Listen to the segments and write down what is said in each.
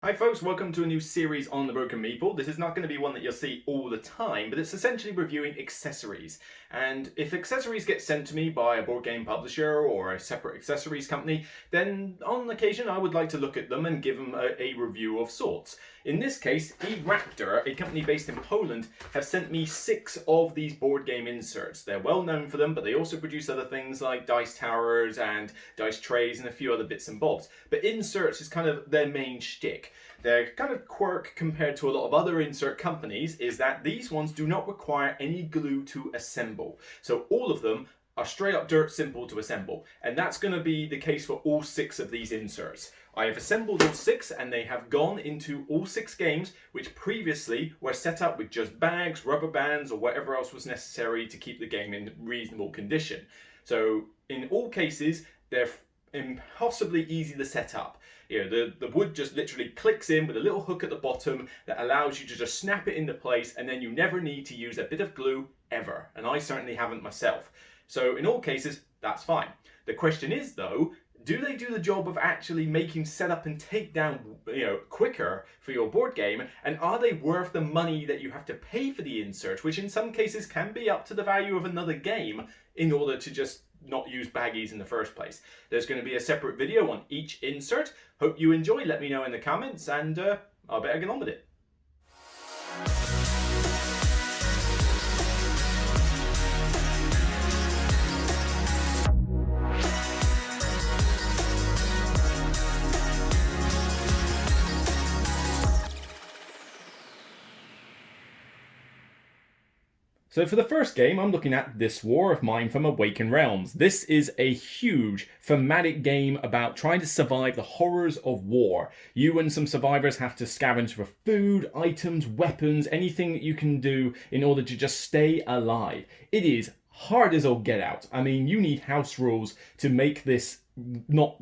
Hi folks, welcome to a new series on the Broken Meeple. This is not going to be one that you'll see all the time, but it's essentially reviewing accessories. And if accessories get sent to me by a board game publisher or a separate accessories company, then on occasion I would like to look at them and give them a review of sorts. In this case, ERaptor, a company based in Poland, have sent me 6 of these board game inserts. They're well known for them, but they also produce other things like dice towers and dice trays and a few other bits and bobs. But inserts is kind of their main shtick. Their kind of quirk compared to a lot of other insert companies is that these ones do not require any glue to assemble. So all of them are straight up dirt simple to assemble. And that's going to be the case for all 6 of these inserts. I have assembled all 6 and they have gone into all 6 games which previously were set up with just bags, rubber bands or whatever else was necessary to keep the game in reasonable condition. So in all cases they're impossibly easy to set up. You know, the wood just literally clicks in with a little hook at the bottom that allows you to just snap it into place, and then you never need to use a bit of glue ever. And I certainly haven't myself. So in all cases, that's fine. The question is though, do they do the job of actually making setup and takedown, quicker for your board game? And are they worth the money that you have to pay for the insert, which in some cases can be up to the value of another game in order to just not use baggies in the first place? There's going to be a separate video on each insert. Hope you enjoy. Let me know in the comments, and I'll better get on with it. So for the first game, I'm looking at This War of Mine from Awakened Realms. This is a huge thematic game about trying to survive the horrors of war. You and some survivors have to scavenge for food, items, weapons, anything that you can do in order to just stay alive. It is hard as all get out. I mean, you need house rules to make this not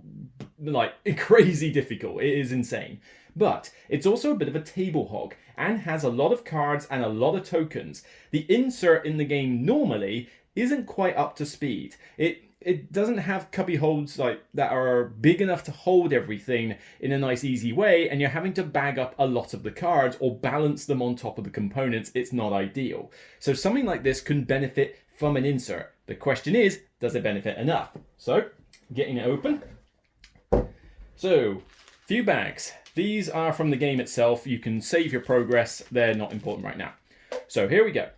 like crazy difficult. It is insane. But it's also a bit of a table hog and has a lot of cards and a lot of tokens. The insert in the game normally isn't quite up to speed. It doesn't have cubby holes like that are big enough to hold everything in a nice easy way, and you're having to bag up a lot of the cards or balance them on top of the components. It's not ideal. So something like this can benefit from an insert. The question is, does it benefit enough? So, getting it open. So, few bags. These are from the game itself. You can save your progress. They're not important right now. So here we go.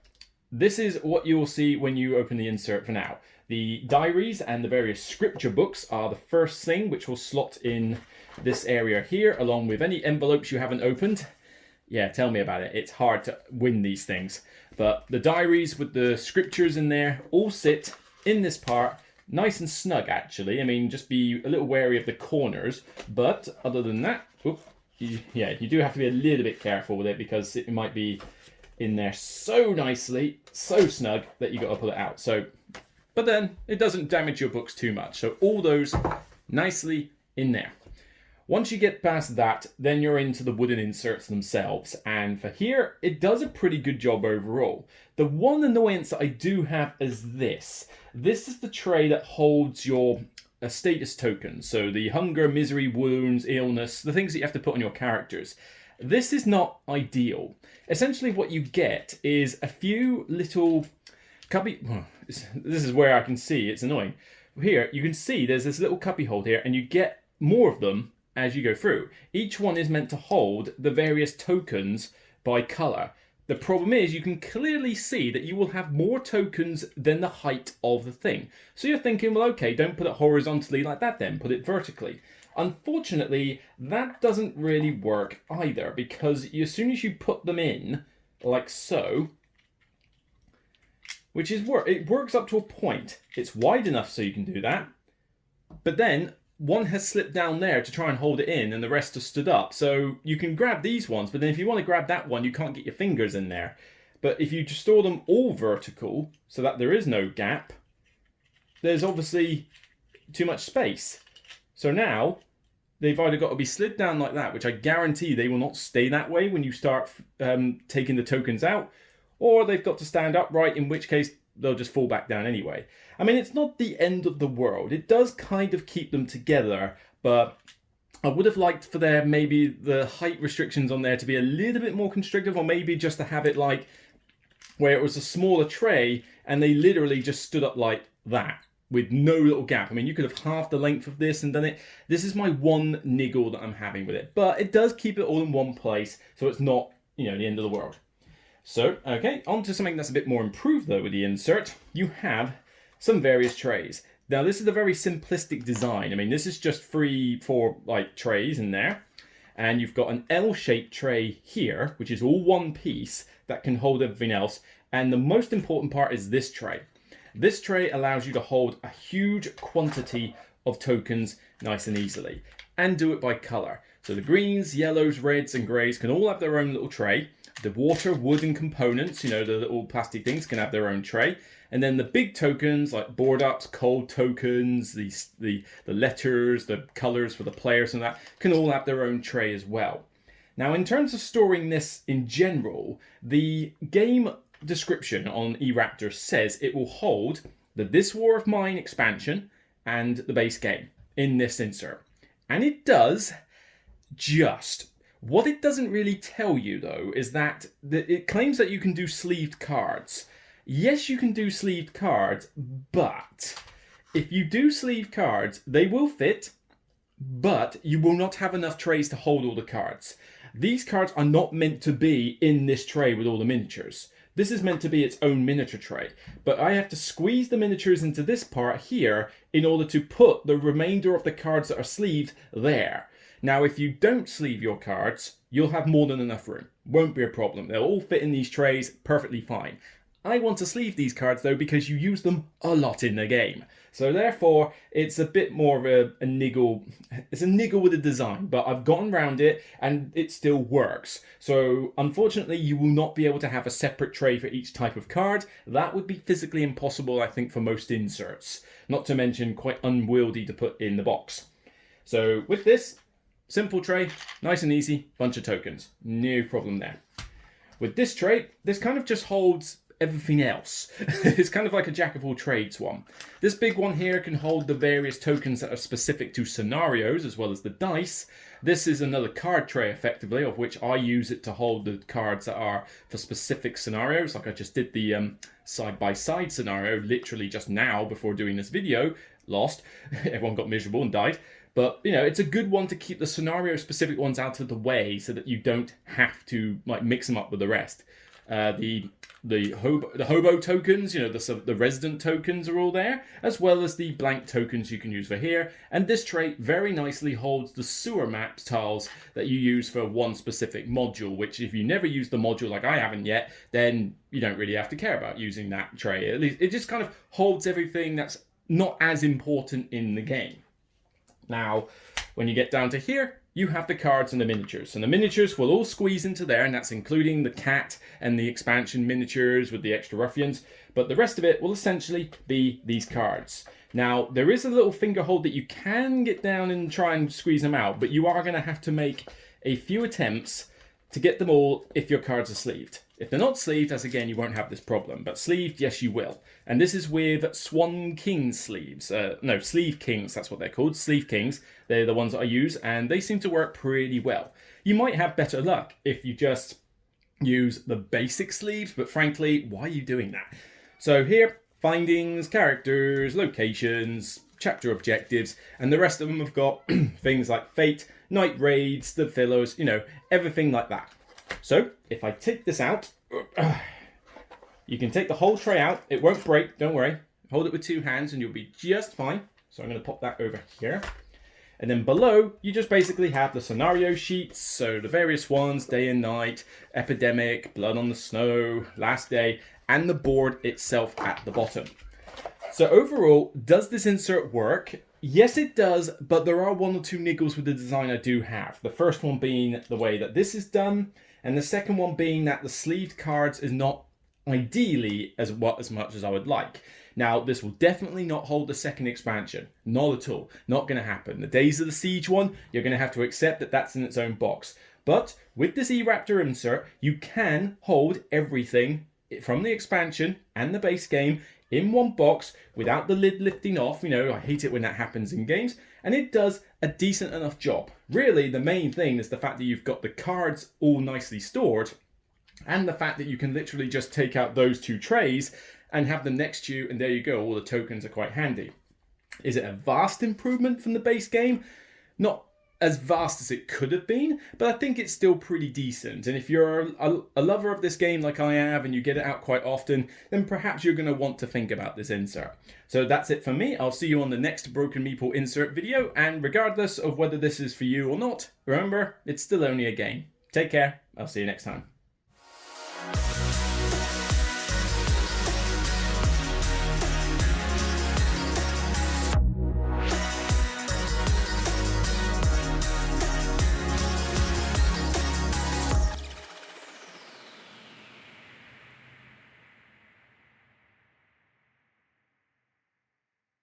This is what you will see when you open the insert for now. The diaries and the various scripture books are the first thing, which will slot in this area here, along with any envelopes you haven't opened. Yeah, tell me about it. It's hard to win these things. But the diaries with the scriptures in there all sit in this part. Nice and snug, actually. I mean, just be a little wary of the corners. But other than that, you do have to be a little bit careful with it because it might be in there so nicely, so snug that you got to pull it out. So, but then it doesn't damage your books too much. So all those nicely in there. Once you get past that, then you're into the wooden inserts themselves. And for here, it does a pretty good job overall. The one annoyance that I do have is this. This is the tray that holds your status tokens. So the hunger, misery, wounds, illness, the things that you have to put on your characters. This is not ideal. Essentially what you get is a few little cubby... This is where I can see, it's annoying. Here, you can see there's this little cubby hole here, and you get more of them as you go through. Each one is meant to hold the various tokens by colour. The problem is you can clearly see that you will have more tokens than the height of the thing. So you're thinking, well, okay, don't put it horizontally like that then, put it vertically. Unfortunately, that doesn't really work either, because as soon as you put them in, like so, which is it works up to a point. It's wide enough so you can do that, but then one has slipped down there to try and hold it in, and the rest have stood up. So you can grab these ones, but then if you want to grab that one, you can't get your fingers in there. But if you just store them all vertical, so that there is no gap, there's obviously too much space. So now, they've either got to be slid down like that, which I guarantee they will not stay that way when you start taking the tokens out, or they've got to stand upright, in which case they'll just fall back down anyway. I mean, it's not the end of the world. It does kind of keep them together, but I would have liked for there maybe the height restrictions on there to be a little bit more constrictive, or maybe just to have it like where it was a smaller tray and they literally just stood up like that with no little gap. I mean, you could have halved the length of this and done it. This is my one niggle that I'm having with it, but it does keep it all in one place, so it's not, the end of the world. So, okay, on to something that's a bit more improved though with the insert. You have some various trays. Now, this is a very simplistic design. I mean, this is just 4 like trays in there. And you've got an L-shaped tray here, which is all one piece that can hold everything else. And the most important part is this tray. This tray allows you to hold a huge quantity of tokens nice and easily, and do it by color. So the greens, yellows, reds, and grays can all have their own little tray. The water, wood, and components, the little plastic things, can have their own tray. And then the big tokens like board ups, cold tokens, the letters, the colors for the players and that can all have their own tray as well. Now, in terms of storing this in general, the game description on ERaptor says it will hold the This War of Mine expansion and the base game in this insert. And it does just. What it doesn't really tell you, though, is that it claims that you can do sleeved cards. Yes, you can do sleeved cards, but if you do sleeved cards, they will fit, but you will not have enough trays to hold all the cards. These cards are not meant to be in this tray with all the miniatures. This is meant to be its own miniature tray, but I have to squeeze the miniatures into this part here in order to put the remainder of the cards that are sleeved there. Now, if you don't sleeve your cards, you'll have more than enough room. Won't be a problem. They'll all fit in these trays perfectly fine. I want to sleeve these cards, though, because you use them a lot in the game. So therefore, it's a bit more of a niggle. It's a niggle with the design, but I've gotten around it and it still works. So unfortunately, you will not be able to have a separate tray for each type of card. That would be physically impossible, I think, for most inserts. Not to mention quite unwieldy to put in the box. So with this, simple tray, nice and easy, bunch of tokens. No problem there. With this tray, this kind of just holds everything else. It's kind of like a jack of all trades one. This big one here can hold the various tokens that are specific to scenarios as well as the dice. This is another card tray effectively, of which I use it to hold the cards that are for specific scenarios. Like I just did the side-by-side scenario literally just now before doing this video. Lost. Everyone got miserable and died. But, it's a good one to keep the scenario-specific ones out of the way so that you don't have to mix them up with the rest. The hobo tokens, the resident tokens are all there, as well as the blank tokens you can use for here. And this tray very nicely holds the sewer maps tiles that you use for one specific module, which if you never use the module like I haven't yet, then you don't really have to care about using that tray. At least it just kind of holds everything that's not as important in the game. Now, when you get down to here, you have the cards and the miniatures. And the miniatures will all squeeze into there, and that's including the cat and the expansion miniatures with the extra ruffians. But the rest of it will essentially be these cards. Now, there is a little finger hold that you can get down and try and squeeze them out, but you are going to have to make a few attempts to get them all if your cards are sleeved. If they're not sleeved, as again, you won't have this problem. But sleeved, yes, you will. And this is with Swan King sleeves. No, Sleeve Kings, that's what they're called. Sleeve Kings. They're the ones that I use, and they seem to work pretty well. You might have better luck if you just use the basic sleeves, but frankly, why are you doing that? So here, findings, characters, locations, chapter objectives, and the rest of them have got things like fate, night raids, the pillows, everything like that. So, if I take this out, you can take the whole tray out. It won't break, don't worry. Hold it with 2 hands and you'll be just fine. So I'm going to pop that over here. And then below, you just basically have the scenario sheets. So the various ones, day and night, epidemic, blood on the snow, last day, and the board itself at the bottom. So overall, does this insert work? Yes, it does, but there are 1 or 2 niggles with the design I do have. The first one being the way that this is done, and the second one being that the sleeved cards is not ideally as much as I would like. Now, this will definitely not hold the second expansion. Not at all. Not going to happen. The Days of the Siege one, you're going to have to accept that that's in its own box. But with this ERaptor insert, you can hold everything from the expansion and the base game in one box without the lid lifting off. You know, I hate it when that happens in games, and it does a decent enough job. Really, the main thing is the fact that you've got the cards all nicely stored, and the fact that you can literally just take out those two trays and have them next to you, and there you go, all the tokens are quite handy. Is it a vast improvement from the base game? Not as vast as it could have been, but I think it's still pretty decent. And if you're a lover of this game like I am, and you get it out quite often, then perhaps you're going to want to think about this insert. So that's it for me. I'll see you on the next Broken Meeple insert video, and regardless of whether this is for you or not, remember, it's still only a game. Take care. I'll see you next time.